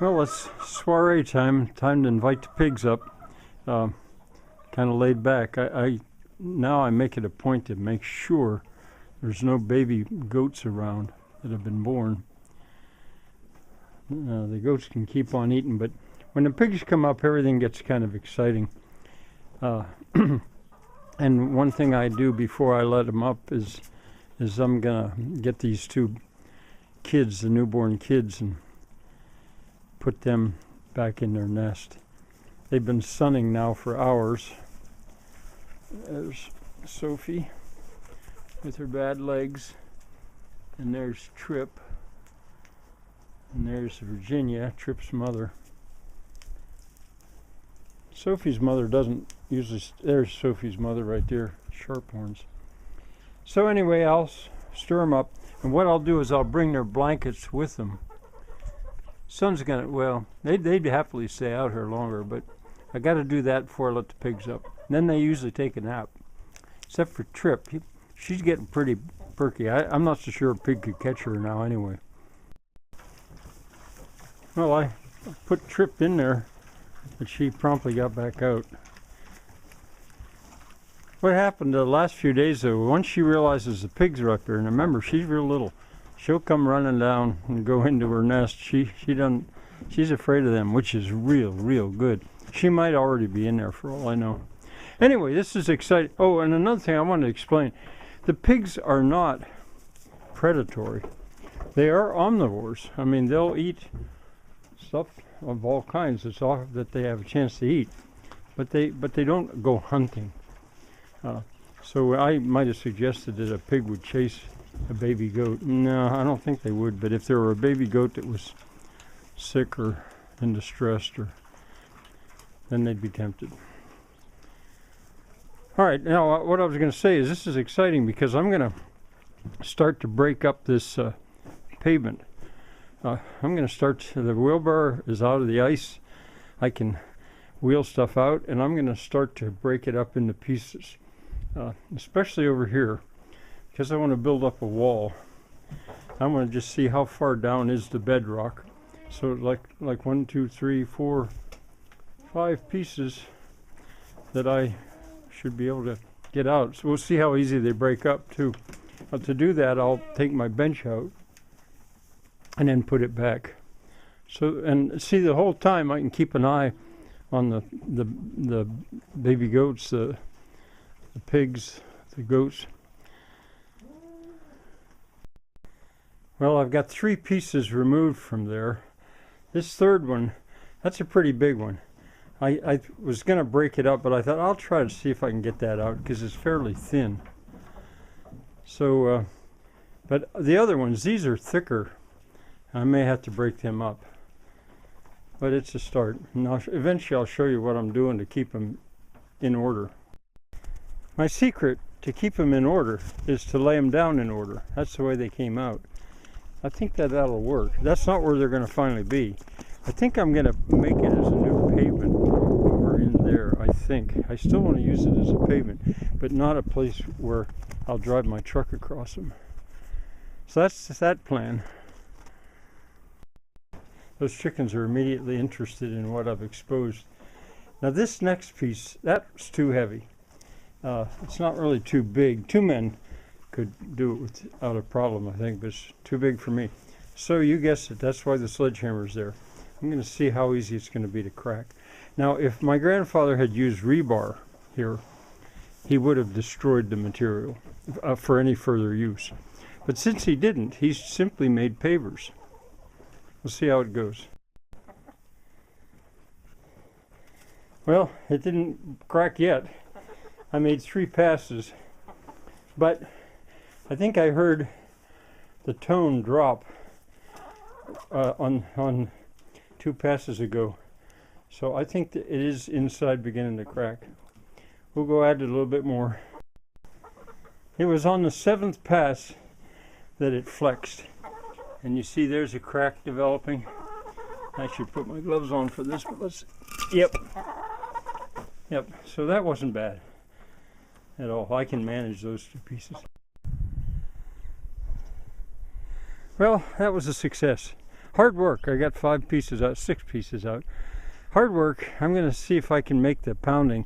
Well, it's soiree time. Time to invite the pigs up. Kind of laid back. Now I make it a point to make sure there's no baby goats around that have been born. The goats can keep on eating, but when the pigs come up, everything gets kind of exciting. And one thing I do before I let them up is I'm gonna get these two kids, the newborn kids, and put them back in their nest. They've been sunning now for hours. There's Sophie with her bad legs, and there's Trip, and there's Virginia, Trip's mother. Sophie's mother doesn't usually, there's Sophie's mother right there, sharp horns. So anyway, I'll stir them up, and what I'll do is I'll bring their blankets with them. Son's gonna, well, they'd happily stay out here longer, but I gotta do that before I let the pigs up. And then they usually take a nap, except for Trip. She's getting pretty perky. I'm not so sure a pig could catch her now anyway. Well, I put Trip in there, but she promptly got back out. What happened the last few days though, once she realizes the pigs are up there, and remember, she's real little, she'll come running down and go into her nest. She's afraid of them, which is real good. She might already be in there for all I know. Anyway, this is exciting. Oh, and another thing I want to explain. The pigs are not predatory. They are omnivores. I mean, they'll eat stuff of all kinds. It's all that they have a chance to eat. But they don't go hunting. So I might have suggested that a pig would chase a baby goat. No, I don't think they would. But if there were a baby goat that was sick or in distress, then they'd be tempted. All right, now what I was going to say is this is exciting because I'm going to start to break up this pavement. I'm going to start, the wheelbarrow is out of the ice. I can wheel stuff out, and I'm going to start to break it up into pieces, especially over here, because I want to build up a wall. I want to just see how far down is the bedrock. So like 1, 2, 3, 4, 5 pieces that I should be able to get out. So we'll see how easy they break up too. To do that, I'll take my bench out and then put it back. So, and see, the whole time I can keep an eye on the baby goats, the pigs, the goats. Well, I've got 3 pieces removed from there. This third one, that's a pretty big one. I was going to break it up, but I thought I'll try to see if I can get that out because it's fairly thin. So, but the other ones, these are thicker. I may have to break them up. But it's a start. And eventually I'll show you what I'm doing to keep them in order. My secret to keep them in order is to lay them down in order. That's the way they came out. I think that'll work. That's not where they're going to finally be. I think I'm going to make it as a new pavement over in there, I think. I still want to use it as a pavement, but not a place where I'll drive my truck across them. So that's that plan. Those chickens are immediately interested in what I've exposed. Now this next piece, that's too heavy. It's not really too big. 2 men could do it without a problem, I think, but it's too big for me. So you guessed it, that's why the sledgehammer's there. I'm going to see how easy it's going to be to crack. Now, if my grandfather had used rebar here, he would have destroyed the material for any further use. But since he didn't, he's simply made pavers. We'll see how it goes. Well, it didn't crack yet. I made 3 passes, but I think I heard the tone drop on 2 passes ago. So I think that it is inside beginning to crack. We'll go add it a little bit more. It was on the 7th pass that it flexed. And you see there's a crack developing. I should put my gloves on for this, but let's, yep. So that wasn't bad at all. I can manage those 2 pieces. Well, that was a success. hard work. I got 5 pieces out, 6 pieces out. Hard work. I'm going to see if I can make the pounding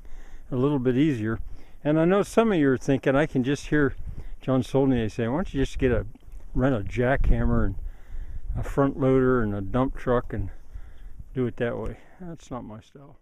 a little bit easier. And I know some of you are thinking, I can just hear John Solnier say, why don't you just rent a jackhammer and a front loader and a dump truck and do it that way. That's not my style.